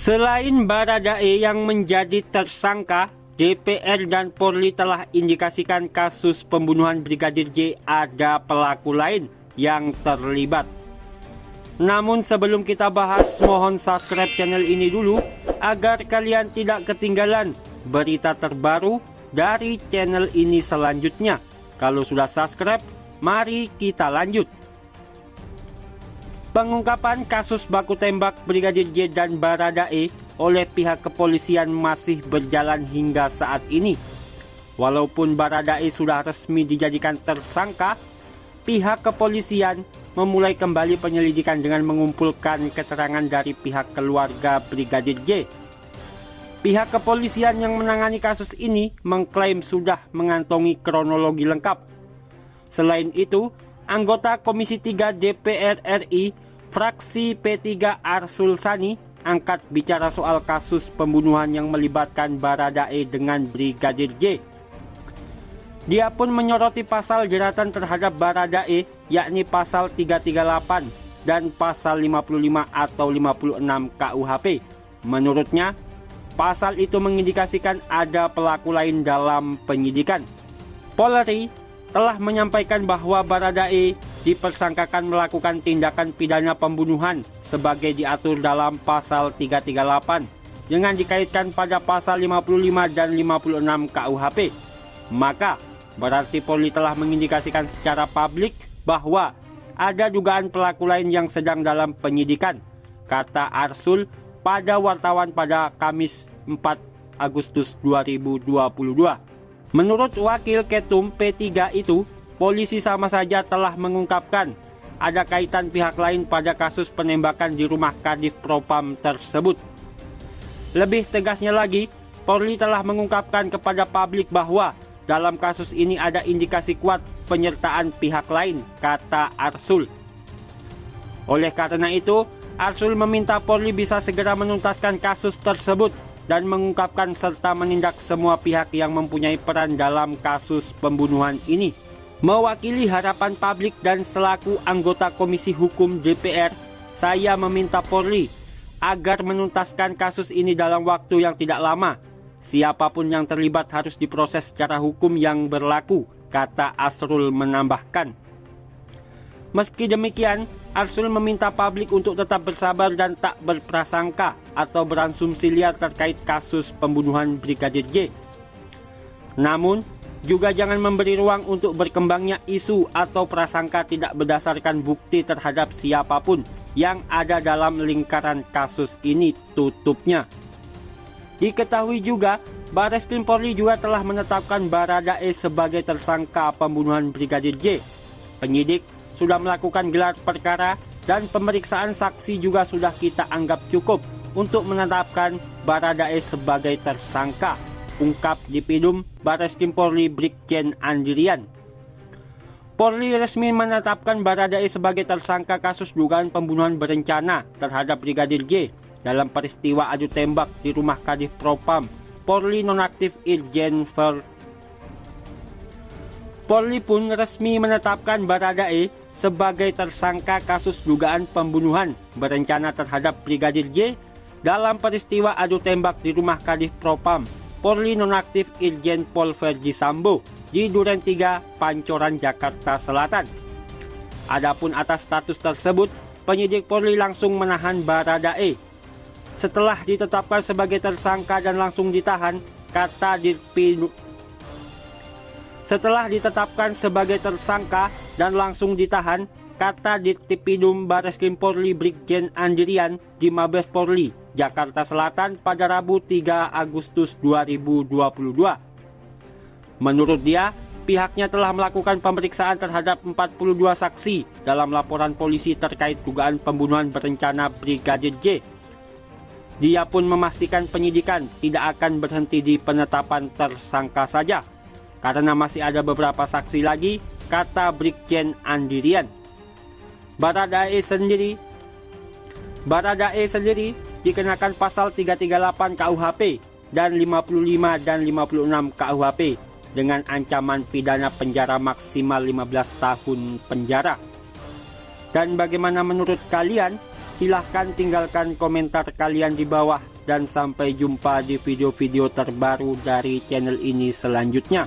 Selain Baradae yang menjadi tersangka, DPR dan Polri telah indikasikan kasus pembunuhan Brigadir J ada pelaku lain yang terlibat. Namun sebelum kita bahas, mohon subscribe channel ini dulu agar kalian tidak ketinggalan berita terbaru dari channel ini selanjutnya. Kalau sudah subscribe, mari kita lanjut. Pengungkapan kasus baku tembak Brigadir J dan Baradae oleh pihak kepolisian masih berjalan hingga saat ini. Walaupun Baradae sudah resmi dijadikan tersangka, pihak kepolisian memulai kembali penyelidikan dengan mengumpulkan keterangan dari pihak keluarga Brigadir J. Pihak kepolisian yang menangani kasus ini mengklaim sudah mengantongi kronologi lengkap. Selain itu, anggota Komisi 3 DPR RI fraksi P3 Arsul Sani angkat bicara soal kasus pembunuhan yang melibatkan Baradae dengan Brigadir J. Dia pun menyoroti pasal jeratan terhadap Baradae, yakni pasal 338 dan pasal 55 atau 56 KUHP. Menurutnya, pasal itu mengindikasikan ada pelaku lain dalam penyidikan. Polri telah menyampaikan bahwa Baradae dipersangkakan melakukan tindakan pidana pembunuhan sebagai diatur dalam pasal 338 dengan dikaitkan pada pasal 55 dan 56 KUHP. Maka berarti Polri telah mengindikasikan secara publik bahwa ada dugaan pelaku lain yang sedang dalam penyidikan, kata Arsul pada wartawan pada Kamis 4 Agustus 2022. Menurut Wakil Ketum P3 itu, polisi sama saja telah mengungkapkan ada kaitan pihak lain pada kasus penembakan di rumah Kadif Propam tersebut. Lebih tegasnya lagi, Polri telah mengungkapkan kepada publik bahwa dalam kasus ini ada indikasi kuat penyertaan pihak lain, kata Arsul. Oleh karena itu, Arsul meminta Polri bisa segera menuntaskan kasus tersebut dan mengungkapkan serta menindak semua pihak yang mempunyai peran dalam kasus pembunuhan ini. Mewakili harapan publik dan selaku anggota Komisi Hukum DPR, saya meminta Polri agar menuntaskan kasus ini dalam waktu yang tidak lama. Siapapun yang terlibat harus diproses secara hukum yang berlaku, kata Arsul menambahkan. Meski demikian, Arsul meminta publik untuk tetap bersabar dan tak berprasangka atau berasumsi liar terkait kasus pembunuhan Brigadir J. Namun, juga jangan memberi ruang untuk berkembangnya isu atau prasangka tidak berdasarkan bukti terhadap siapapun yang ada dalam lingkaran kasus ini, tutupnya. Diketahui juga, Bareskrim Polri juga telah menetapkan Baradae sebagai tersangka pembunuhan Brigadir J. Penyidik sudah melakukan gelar perkara dan pemeriksaan saksi juga sudah kita anggap cukup untuk menetapkan Baradae sebagai tersangka, ungkap Dipidum Bareskrim Polri Brigjen Andrian. Polri resmi menetapkan Baradae sebagai tersangka kasus dugaan pembunuhan berencana terhadap Brigadir J dalam peristiwa adu tembak di rumah Kadif Propam Polri nonaktif Irjen Ver. Polri pun resmi menetapkan Baradae sebagai tersangka kasus dugaan pembunuhan berencana terhadap Brigadir J dalam peristiwa adu tembak di rumah Kadif Propam Polri nonaktif Irjen Pol Verdi Sambo di Duren 3, Pancoran, Jakarta Selatan. Adapun atas status tersebut, penyidik Polri langsung menahan Baradae. Setelah ditetapkan sebagai tersangka dan langsung ditahan, kata Dirpidum. Setelah ditetapkan sebagai tersangka dan langsung ditahan, kata Dirtipidum Bareskrim Polri Brigjen Andrian di Mabes Polri, Jakarta Selatan pada Rabu 3 Agustus 2022. Menurut dia, pihaknya telah melakukan pemeriksaan terhadap 42 saksi dalam laporan polisi terkait dugaan pembunuhan berencana Brigadir J. Dia pun memastikan penyidikan tidak akan berhenti di penetapan tersangka saja, karena masih ada beberapa saksi lagi, kata Brigjen Andrian. Baradae sendiri dikenakan pasal 338 KUHP dan 55 dan 56 KUHP dengan ancaman pidana penjara maksimal 15 tahun penjara. Dan bagaimana menurut kalian? Silahkan tinggalkan komentar kalian di bawah dan sampai jumpa di video-video terbaru dari channel ini selanjutnya.